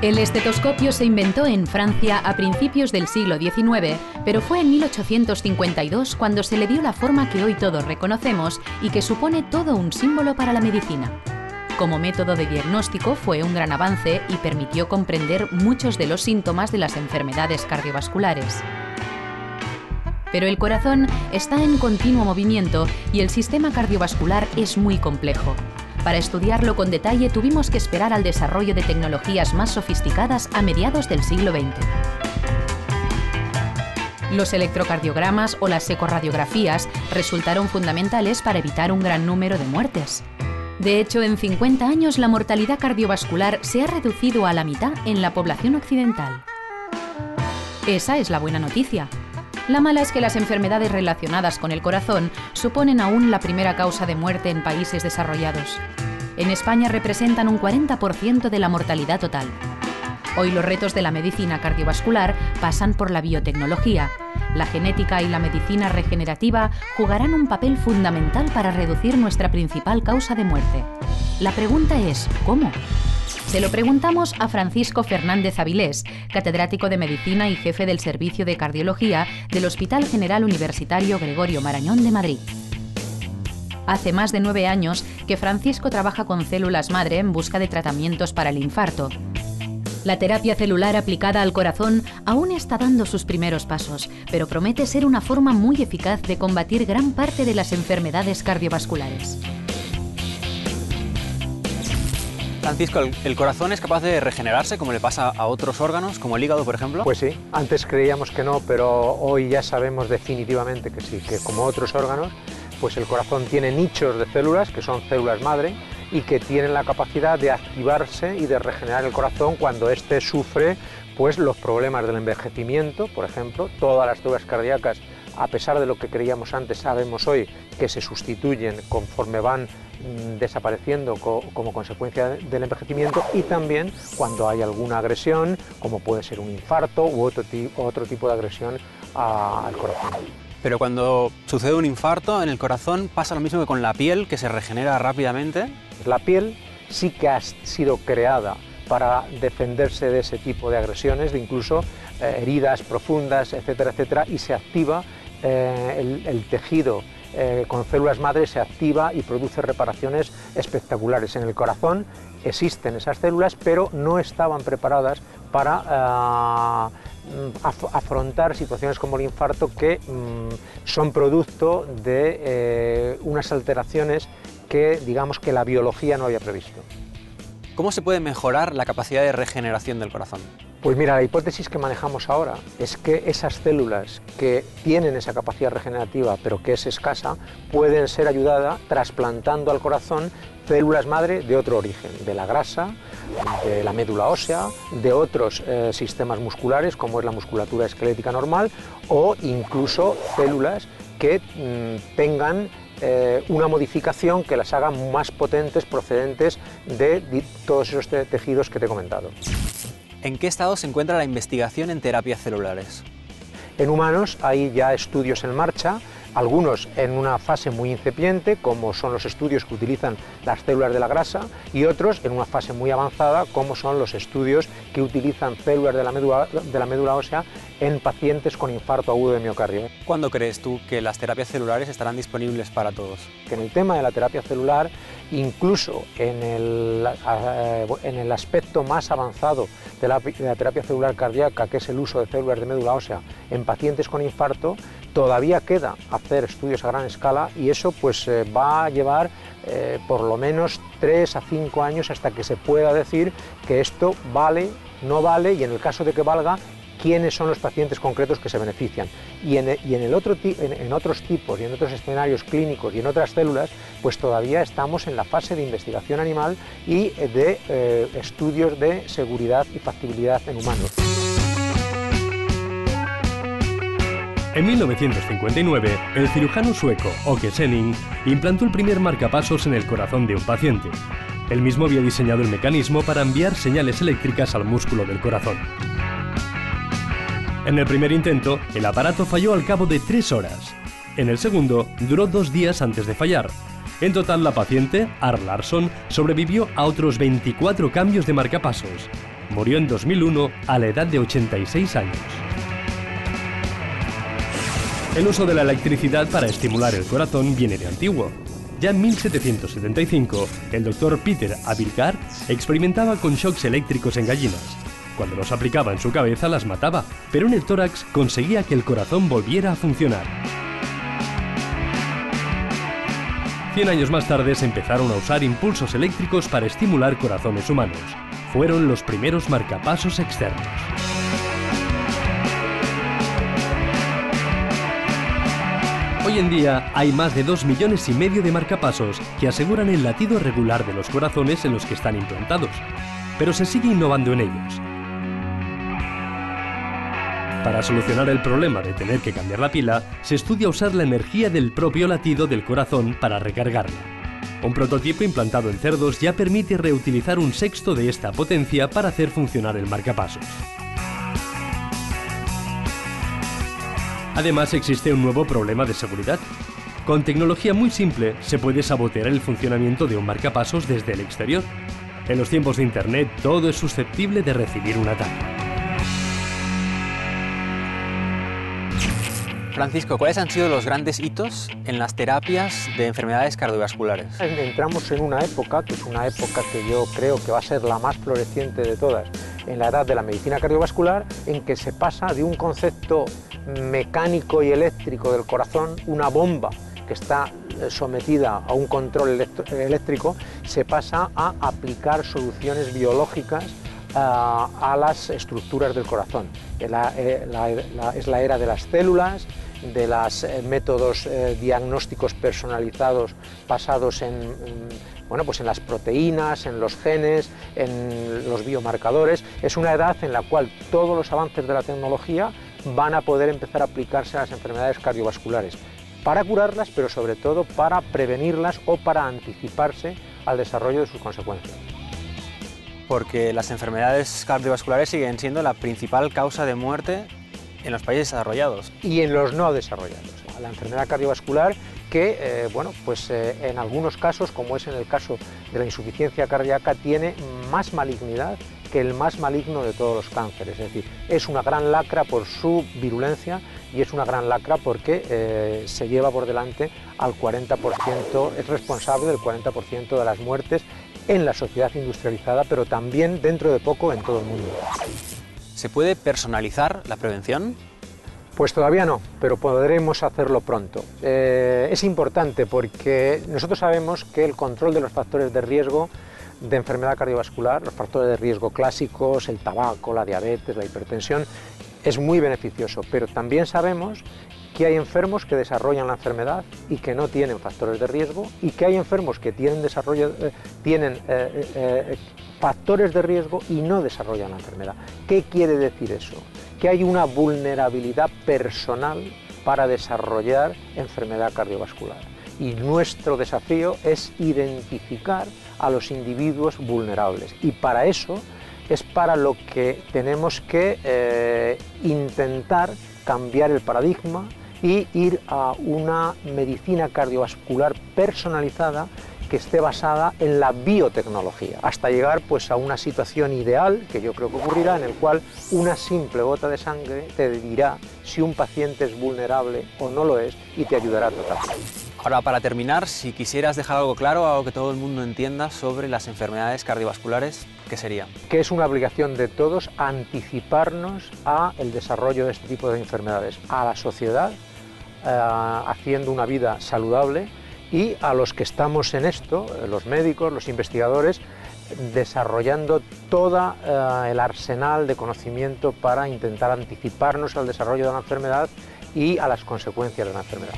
El estetoscopio se inventó en Francia a principios del siglo XIX, pero fue en 1852 cuando se le dio la forma que hoy todos reconocemos y que supone todo un símbolo para la medicina. Como método de diagnóstico fue un gran avance y permitió comprender muchos de los síntomas de las enfermedades cardiovasculares. Pero el corazón está en continuo movimiento y el sistema cardiovascular es muy complejo. Para estudiarlo con detalle tuvimos que esperar al desarrollo de tecnologías más sofisticadas a mediados del siglo XX. Los electrocardiogramas o las ecorradiografías resultaron fundamentales para evitar un gran número de muertes. De hecho, en 50 años la mortalidad cardiovascular se ha reducido a la mitad en la población occidental. Esa es la buena noticia. La mala es que las enfermedades relacionadas con el corazón suponen aún la primera causa de muerte en países desarrollados. En España representan un 40% de la mortalidad total. Hoy los retos de la medicina cardiovascular pasan por la biotecnología. La genética y la medicina regenerativa jugarán un papel fundamental para reducir nuestra principal causa de muerte. La pregunta es, ¿cómo? Se lo preguntamos a Francisco Fernández Avilés, catedrático de Medicina y jefe del Servicio de Cardiología del Hospital General Universitario Gregorio Marañón de Madrid. Hace más de 9 años que Francisco trabaja con células madre en busca de tratamientos para el infarto. La terapia celular aplicada al corazón aún está dando sus primeros pasos, pero promete ser una forma muy eficaz de combatir gran parte de las enfermedades cardiovasculares. Francisco, ¿el corazón es capaz de regenerarse como le pasa a otros órganos, como el hígado, por ejemplo? Pues sí, antes creíamos que no, pero hoy ya sabemos definitivamente que sí, que como otros órganos, pues el corazón tiene nichos de células, que son células madre, y que tienen la capacidad de activarse y de regenerar el corazón cuando éste sufre pues, los problemas del envejecimiento, por ejemplo. Todas las células cardíacas, a pesar de lo que creíamos antes, sabemos hoy que se sustituyen conforme van desapareciendo como consecuencia del envejecimiento, y también cuando hay alguna agresión, como puede ser un infarto u otro tipo de agresión al corazón. Pero cuando sucede un infarto en el corazón, ¿pasa lo mismo que con la piel, que se regenera rápidamente? La piel sí que ha sido creada para defenderse de ese tipo de agresiones, de incluso heridas profundas, etcétera, etcétera, y se activa el tejido con células madre, se activa y produce reparaciones espectaculares. En el corazón existen esas células, pero no estaban preparadas para afrontar situaciones como el infarto, que son producto de unas alteraciones que, digamos, que la biología no había previsto. ¿Cómo se puede mejorar la capacidad de regeneración del corazón? Pues mira, la hipótesis que manejamos ahora es que esas células que tienen esa capacidad regenerativa, pero que es escasa, pueden ser ayudadas trasplantando al corazón células madre de otro origen, de la grasa, de la médula ósea, de otros sistemas musculares, como es la musculatura esquelética normal, o incluso células que tengan una modificación que las haga más potentes, procedentes de todos esos tejidos que te he comentado. ¿En qué estado se encuentra la investigación en terapias celulares? En humanos hay ya estudios en marcha, algunos en una fase muy incipiente, como son los estudios que utilizan las células de la grasa, y otros en una fase muy avanzada, como son los estudios que utilizan células de la médula ósea en pacientes con infarto agudo de miocardio. ¿Cuándo crees tú que las terapias celulares estarán disponibles para todos? Que en el tema de la terapia celular, incluso en el aspecto más avanzado de la terapia celular cardíaca, que es el uso de células de médula ósea en pacientes con infarto, todavía queda hacer estudios a gran escala, y eso pues va a llevar por lo menos 3 a 5 años hasta que se pueda decir que esto vale, no vale, y en el caso de que valga, quiénes son los pacientes concretos que se benefician. Y en otros tipos y en otros escenarios clínicos y en otras células, pues todavía estamos en la fase de investigación animal y de estudios de seguridad y factibilidad en humanos. En 1959, el cirujano sueco Åke Svenning implantó el primer marcapasos en el corazón de un paciente. Él mismo había diseñado el mecanismo para enviar señales eléctricas al músculo del corazón. En el primer intento, el aparato falló al cabo de 3 horas. En el segundo, duró 2 días antes de fallar. En total, la paciente, Ar Larsson, sobrevivió a otros 24 cambios de marcapasos. Murió en 2001 a la edad de 86 años. El uso de la electricidad para estimular el corazón viene de antiguo. Ya en 1775, el doctor Peter Abildgaard experimentaba con shocks eléctricos en gallinas. Cuando los aplicaba en su cabeza las mataba, pero en el tórax conseguía que el corazón volviera a funcionar. 100 años más tarde se empezaron a usar impulsos eléctricos para estimular corazones humanos. Fueron los primeros marcapasos externos. Hoy en día hay más de 2,5 millones de marcapasos que aseguran el latido regular de los corazones en los que están implantados, pero se sigue innovando en ellos. Para solucionar el problema de tener que cambiar la pila, se estudia usar la energía del propio latido del corazón para recargarla. Un prototipo implantado en cerdos ya permite reutilizar 1/6 de esta potencia para hacer funcionar el marcapasos. Además, existe un nuevo problema de seguridad. Con tecnología muy simple, se puede sabotear el funcionamiento de un marcapasos desde el exterior. En los tiempos de Internet, todo es susceptible de recibir un ataque. Francisco, ¿cuáles han sido los grandes hitos en las terapias de enfermedades cardiovasculares? Entramos en una época, que es una época que yo creo que va a ser la más floreciente de todas, en la edad de la medicina cardiovascular, en que se pasa de un concepto mecánico y eléctrico del corazón, una bomba que está sometida a un control eléctrico, se pasa a aplicar soluciones biológicas a las estructuras del corazón. Es la era de las células, de los métodos diagnósticos personalizados basados en las proteínas, en los genes, en los biomarcadores. Es una edad en la cual todos los avances de la tecnología van a poder empezar a aplicarse a las enfermedades cardiovasculares, para curarlas, pero sobre todo para prevenirlas o para anticiparse al desarrollo de sus consecuencias. Porque las enfermedades cardiovasculares siguen siendo la principal causa de muerte en los países desarrollados. Y en los no desarrollados. La enfermedad cardiovascular que, en algunos casos, como es en el caso de la insuficiencia cardíaca, tiene más malignidad que el más maligno de todos los cánceres. Es decir, es una gran lacra por su virulencia y es una gran lacra porque se lleva por delante al 40%, es responsable del 40% de las muertes en la sociedad industrializada, pero también dentro de poco en todo el mundo. ¿Se puede personalizar la prevención? Pues todavía no, pero podremos hacerlo pronto. Es importante porque nosotros sabemos que el control de los factores de riesgo de enfermedad cardiovascular, los factores de riesgo clásicos, el tabaco, la diabetes, la hipertensión, es muy beneficioso, pero también sabemos que hay enfermos que desarrollan la enfermedad y que no tienen factores de riesgo, y que hay enfermos que tienen factores de riesgo y no desarrollan la enfermedad. ¿Qué quiere decir eso? Que hay una vulnerabilidad personal para desarrollar enfermedad cardiovascular. Y nuestro desafío es identificar a los individuos vulnerables. Y para eso es para lo que tenemos que intentar cambiar el paradigma y ir a una medicina cardiovascular personalizada que esté basada en la biotecnología, hasta llegar pues a una situación ideal, que yo creo que ocurrirá, en el cual una simple gota de sangre te dirá si un paciente es vulnerable o no lo es y te ayudará a tratarlo. Ahora, para terminar, si quisieras dejar algo claro, algo que todo el mundo entienda sobre las enfermedades cardiovasculares, ¿qué sería? Que es una obligación de todos anticiparnos al desarrollo de este tipo de enfermedades, a la sociedad, haciendo una vida saludable, y a los que estamos en esto, los médicos, los investigadores, desarrollando todo el arsenal de conocimiento para intentar anticiparnos al desarrollo de la enfermedad y a las consecuencias de la enfermedad.